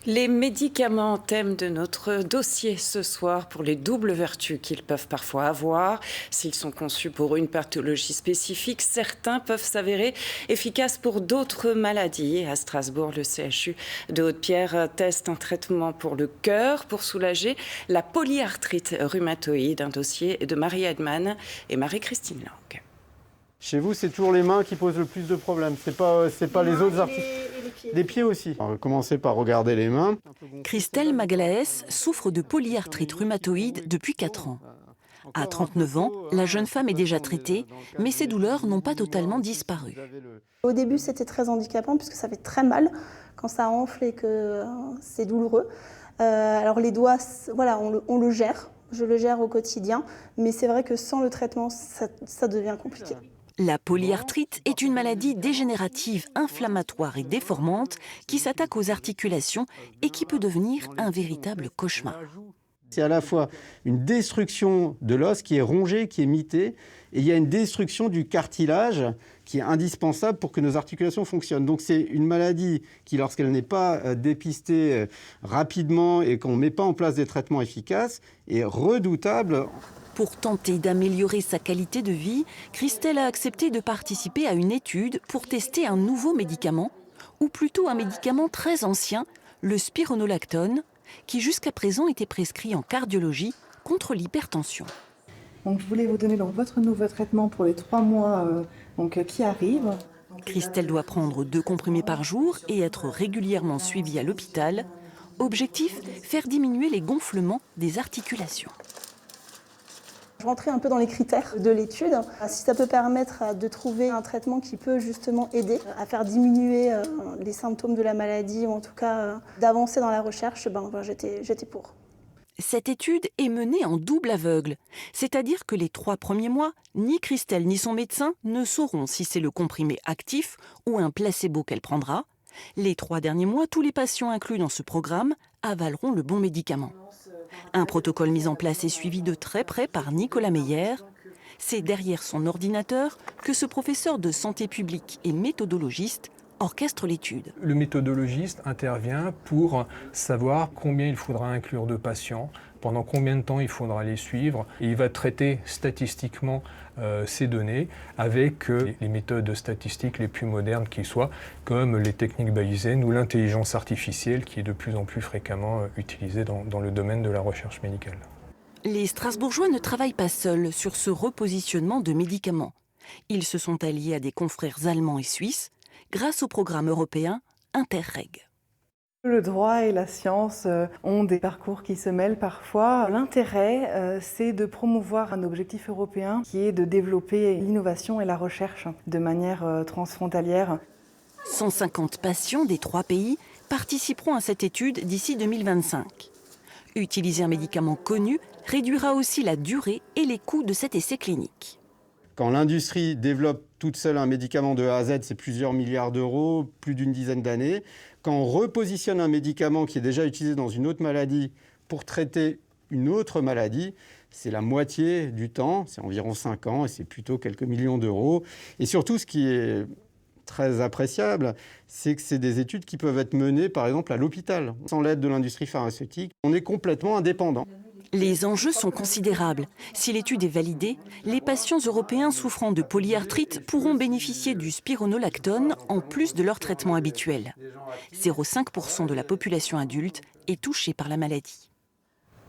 Les médicaments, thème de notre dossier ce soir, pour les doubles vertus qu'ils peuvent parfois avoir. S'ils sont conçus pour une pathologie spécifique, certains peuvent s'avérer efficaces pour d'autres maladies. À Strasbourg, le CHU de Haute-Pierre teste un traitement pour le cœur pour soulager la polyarthrite rhumatoïde. Un dossier de Marie Edman et Marie-Christine Lang. Chez vous, c'est toujours les mains qui posent le plus de problèmes. C'est pas les autres articles. Les pieds aussi. On va commencer par regarder les mains. Christelle Magalaès souffre de polyarthrite rhumatoïde depuis 4 ans. À 39 ans, la jeune femme est déjà traitée, mais ses douleurs n'ont pas totalement disparu. Au début, c'était très handicapant puisque ça fait très mal quand ça enfle et que c'est douloureux. Alors les doigts, voilà, on le gère. Je le gère au quotidien, mais c'est vrai que sans le traitement, ça devient compliqué. La polyarthrite est une maladie dégénérative, inflammatoire et déformante qui s'attaque aux articulations et qui peut devenir un véritable cauchemar. C'est à la fois une destruction de l'os qui est rongé, qui est mité, et il y a une destruction du cartilage qui est indispensable pour que nos articulations fonctionnent. Donc c'est une maladie qui, lorsqu'elle n'est pas dépistée rapidement et qu'on ne met pas en place des traitements efficaces, est redoutable. Pour tenter d'améliorer sa qualité de vie, Christelle a accepté de participer à une étude pour tester un nouveau médicament, ou plutôt un médicament très ancien, le spironolactone, qui jusqu'à présent était prescrit en cardiologie contre l'hypertension. Donc, je voulais vous donner votre nouveau traitement pour les 3 mois qui arrivent. Christelle doit prendre 2 comprimés par jour et être régulièrement suivie à l'hôpital. Objectif, faire diminuer les gonflements des articulations. Je rentrais un peu dans les critères de l'étude. Si ça peut permettre de trouver un traitement qui peut justement aider à faire diminuer les symptômes de la maladie, ou en tout cas d'avancer dans la recherche, j'étais pour. Cette étude est menée en double aveugle, c'est-à-dire que les 3 premiers mois, ni Christelle ni son médecin ne sauront si c'est le comprimé actif ou un placebo qu'elle prendra. Les 3 derniers mois, tous les patients inclus dans ce programme avaleront le bon médicament. Un protocole mis en place et suivi de très près par Nicolas Meyer. C'est derrière son ordinateur que ce professeur de santé publique et méthodologiste orchestre l'étude. Le méthodologiste intervient pour savoir combien il faudra inclure de patients, pendant combien de temps il faudra les suivre, et il va traiter statistiquement ces données avec les méthodes statistiques les plus modernes qui soient, comme les techniques bayésiennes ou l'intelligence artificielle qui est de plus en plus fréquemment utilisée dans le domaine de la recherche médicale. Les Strasbourgeois ne travaillent pas seuls sur ce repositionnement de médicaments. Ils se sont alliés à des confrères allemands et suisses grâce au programme européen Interreg. Le droit et la science ont des parcours qui se mêlent parfois. L'intérêt, c'est de promouvoir un objectif européen qui est de développer l'innovation et la recherche de manière transfrontalière. 150 patients des 3 pays participeront à cette étude d'ici 2025. Utiliser un médicament connu réduira aussi la durée et les coûts de cet essai clinique. Quand l'industrie développe toute seule un médicament de A à Z, c'est plusieurs milliards d'euros, plus d'une dizaine d'années. Quand on repositionne un médicament qui est déjà utilisé dans une autre maladie pour traiter une autre maladie, c'est la moitié du temps, c'est environ 5 ans et c'est plutôt quelques millions d'euros. Et surtout, ce qui est très appréciable, c'est que c'est des études qui peuvent être menées, par exemple, à l'hôpital. Sans l'aide de l'industrie pharmaceutique, on est complètement indépendant. Les enjeux sont considérables. Si l'étude est validée, les patients européens souffrant de polyarthrite pourront bénéficier du spironolactone en plus de leur traitement habituel. 0,5% de la population adulte est touchée par la maladie.